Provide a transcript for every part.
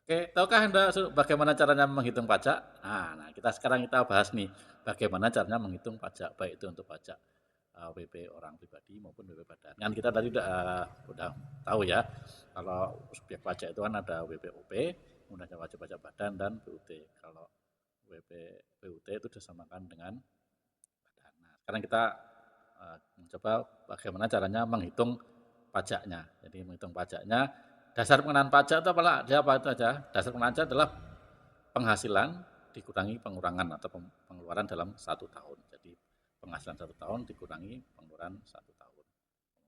Oke, tahukah Anda bagaimana caranya menghitung pajak? Nah, kita bahas nih, bagaimana caranya menghitung pajak, baik itu untuk pajak WP orang pribadi maupun WP badan. Kan kita tadi udah tahu ya, kalau subjek pajak itu kan ada WPOP, kemudian wajib pajak badan dan BUT. Kalau WP BUT itu disamakan dengan badan. Nah, sekarang kita mencoba bagaimana caranya menghitung pajaknya. Jadi menghitung pajaknya, dasar pengenaan pajak itu apa itu aja? Dasar pengenaan pajak adalah penghasilan dikurangi pengurangan atau pengeluaran dalam 1 tahun. Jadi penghasilan 1 tahun dikurangi pengeluaran 1 tahun.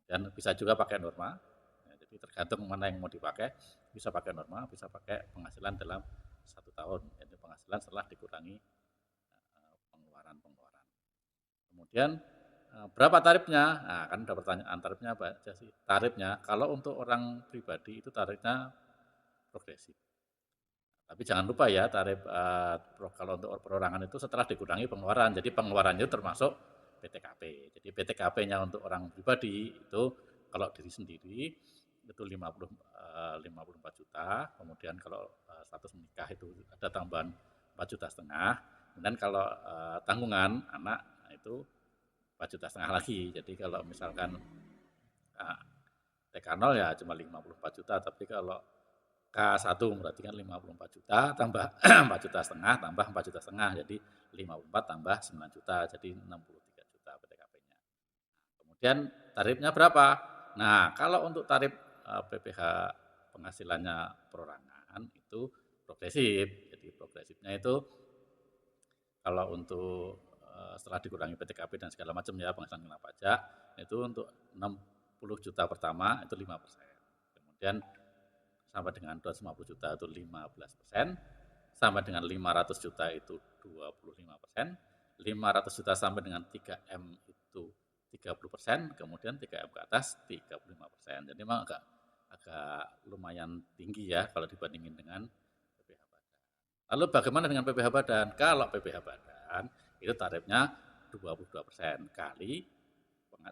Dan bisa juga pakai norma. Ya, jadi tergantung mana yang mau dipakai. Bisa pakai norma, bisa pakai penghasilan dalam 1 tahun. Jadi penghasilan setelah dikurangi pengeluaran-pengeluaran. Kemudian berapa tarifnya? Nah, kan ada pertanyaan tarifnya apa aja sih? Tarifnya kalau untuk orang pribadi itu tarifnya progresif. Tapi jangan lupa ya tarif kalau untuk perorangan itu setelah dikurangi pengeluaran. Jadi pengeluarannya termasuk PTKP. Jadi PTKP-nya untuk orang pribadi itu kalau diri sendiri itu 54 juta. Kemudian kalau status menikah itu ada tambahan 4,5 juta. Kemudian kalau tanggungan anak nah itu 4,5 juta lagi. Jadi kalau misalkan TK0 ya cuma 54 juta, tapi kalau K1 berarti kan 54 juta tambah 4,5 juta tambah 4,5 juta, jadi 54 tambah 9 juta, jadi 63 juta PTKP-nya. Kemudian tarifnya berapa? Nah, kalau untuk tarif PPh penghasilannya perorangan itu progresif. Jadi progresifnya itu kalau untuk setelah dikurangi PTKP dan segala macam ya penghasilan kena pajak itu untuk 60 juta pertama itu 5%. Kemudian sampai dengan 250 juta itu 15%, sampai dengan 500 juta itu 25%, 500 juta sampai dengan 3M itu 30%, kemudian 3M ke atas 35%. Jadi memang agak agak lumayan tinggi ya kalau dibandingin dengan PPh badan. Lalu bagaimana dengan PPh badan? Kalau PPh badan itu tarifnya 22% kali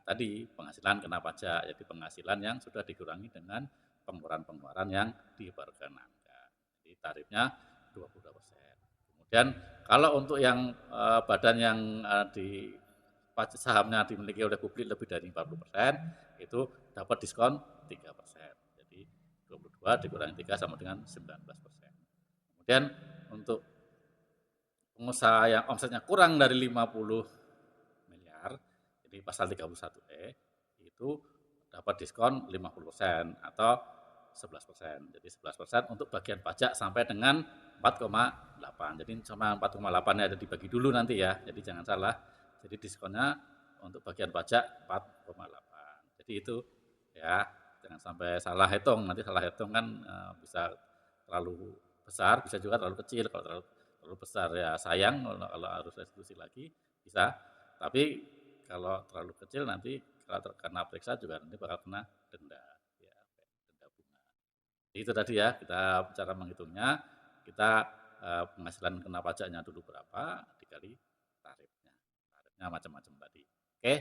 tadi penghasilan kena pajak. Jadi penghasilan yang sudah dikurangi dengan pengeluaran-pengeluaran yang diperkenankan. Jadi tarifnya 22%. Kemudian kalau untuk yang badan yang di sahamnya dimiliki oleh publik lebih dari 40% itu dapat diskon 3%. Jadi 22 dikurangi 3 sama dengan 19%. Kemudian untuk pengusaha yang omsetnya kurang dari 50 miliar, jadi pasal 31E itu dapat diskon 50% atau 11%. Jadi 11% untuk bagian pajak sampai dengan 4,8. Jadi sama 4,8-nya ada dibagi dulu nanti ya. Jadi jangan salah. Jadi diskonnya untuk bagian pajak 4,8. Jadi itu ya, jangan sampai salah hitung. Nanti salah hitung kan bisa terlalu besar, bisa juga terlalu kecil. Kalau terlalu besar ya sayang kalau harus restitusi lagi bisa. Tapi kalau terlalu kecil nanti kalau terkena periksa juga nanti bakal kena denda, ya, denda bunga. Itu tadi ya, kita cara menghitungnya, kita penghasilan kena pajaknya dulu berapa, dikali tarifnya. Tarifnya macam-macam tadi. Oke?